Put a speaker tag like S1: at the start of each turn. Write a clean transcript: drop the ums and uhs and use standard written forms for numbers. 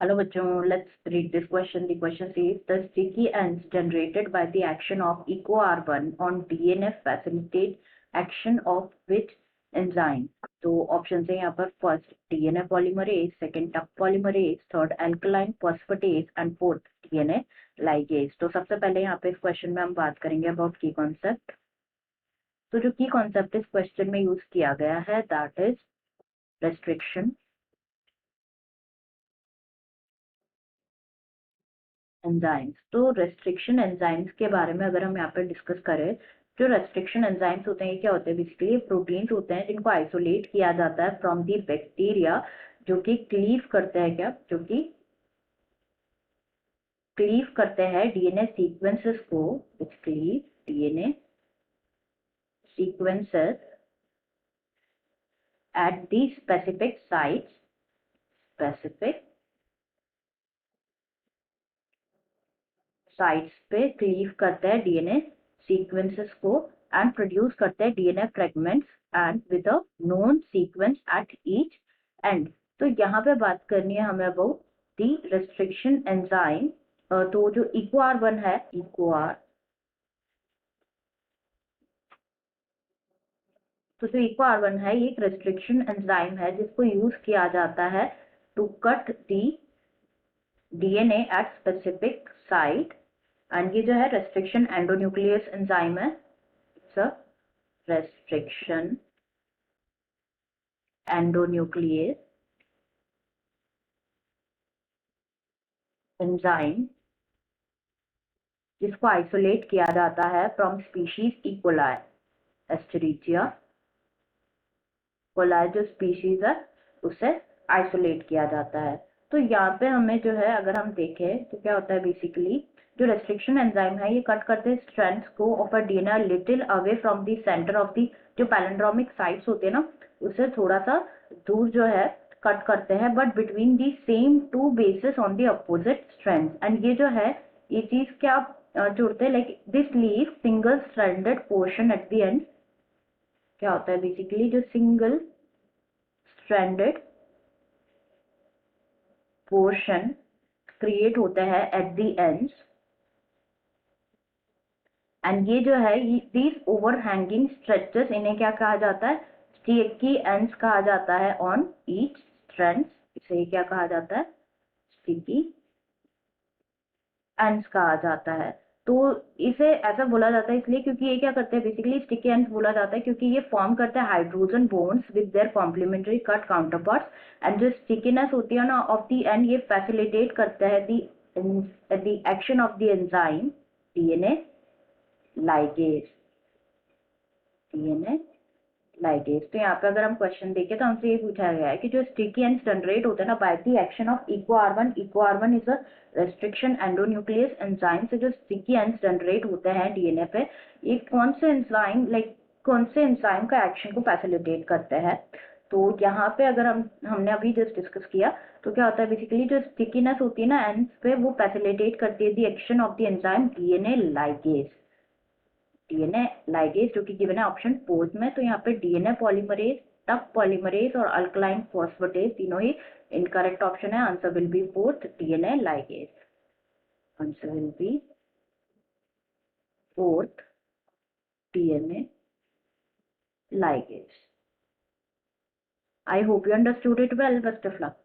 S1: Hello bachon, let's read this question. The question says the sticky ends generated by the action of EcoR1 on DNA facilitate action of which enzyme? तो option है यहाँ पर first DNA polymerase, second टक polymerase, third alkaline phosphatase and fourth DNA ligase. तो सबसे पहले यहाँ पे इस क्वेश्चन में हम बात करेंगे अबाउट की कॉन्सेप्ट। तो जो की कॉन्सेप्ट इस क्वेश्चन में यूज किया गया है दैट इज रेस्ट्रिक्शन एंजाइम्स। तो रेस्ट्रिक्शन एंजाइम्स के बारे में अगर हम यहाँ पर डिस्कस करें, जो रेस्ट्रिक्शन एंजाइम्स होते हैं ये क्या होते हैं? बेसिकली प्रोटीन्स होते हैं जिनको आइसोलेट किया जाता है फ्रॉम दी बैक्टीरिया, जो कि क्लीव करते हैं क्या, जो कि क्लीव करते हैं डीएनए सीक्वेंसेस को, which cleave DNA sequences at the specific sites, specific sites पे क्लीव करते हैं डीएनए सीक्वेंसेस को एंड प्रोड्यूस करते हैं DNA fragments and with a known sequence at each end. तो यहाँ पे बात करनी है हमें अबाउट दी रेस्ट्रिक्शन एंजाइम। तो जो EcoR1 है, तो जो EcoR1 है ये एक रेस्ट्रिक्शन एंजाइम है जिसको यूज किया जाता है to cut the DNA at specific site. And ये जो है रेस्ट्रिक्शन एंडोन्यूक्लियस एंजाइम है, it's a restriction endonuclease enzyme जिसको आइसोलेट किया जाता है from species E coli, Escherichia coli जो स्पीशीज है उसे आइसोलेट किया जाता है। तो यहाँ पे हमें जो है अगर हम देखें तो क्या होता है, बेसिकली जो रेस्ट्रिक्शन एंजाइम है ये कट करते हैं स्ट्रैंड्स को of a DNA little away from the centre of the, जो पैलेंड्रोमिक साइट्स होते हैं ना उससे थोड़ा सा दूर जो है कट करते हैं, but between the same two bases on the opposite strands. And ये जो है ये चीज क्या जोड़ते हैं, like this leave single stranded portion at the end. क्या होता है बेसिकली, जो सिंगल स्ट्रैंडेड पोर्शन क्रिएट होता है एट द एंड्स, एंड ये जो है दीज ओवरहैंगिंग स्ट्रेचेस इन्हें क्या कहा जाता है, स्टिकी एंड्स कहा जाता है ऑन ईच स्ट्रैंड्स। इसे क्या कहा जाता है, स्टिकी एंड्स कहा जाता है। तो इसे ऐसा बोला जाता है इसलिए क्योंकि ये क्या करते हैं, बेसिकली स्टिकी एंड्स बोला जाता है क्योंकि ये फॉर्म करते हैं hydrogen bonds with their complementary cut counterparts. And जो स्टिकीनेस होती है ना ऑफ द एंड, ये फैसिलिटेट करता है the action of the enzyme DNA ligase, DNA ligase. तो यहाँ पे अगर हम क्वेश्चन देखें तो हमसे ये पूछा गया है कि जो स्टिकी एंड्स जनरेट होते हैं ना by the action of EcoR1, EcoR1 is a restriction endonuclease enzyme. से जो स्टिकी एंड्स जनरेट होते हैं डीएनए पे, ये कौन से एंजाइम, लाइक कौन से एंजाइम का एक्शन को फैसिलिटेट करते हैं? तो यहाँ पे अगर हमने अभी जस्ट डिस्कस किया तो क्या होता है, बेसिकली जो स्टिकीनेस होती है ना एंड्स पे वो फैसिलिटेट करती है the action of the enzyme DNA ligase, DNA ligase जो कि गिवन है ऑप्शन फोर्थ में। तो यहाँ पे डीएनए पॉलीमरेज, टक पॉलीमरेज और अल्कलाइन फॉस्फेटेज तीनों ही इनकरेक्ट ऑप्शन है। Answer will be fourth DNA ligase, answer will be fourth DNA ligase. I hope you understood it well. Best of luck.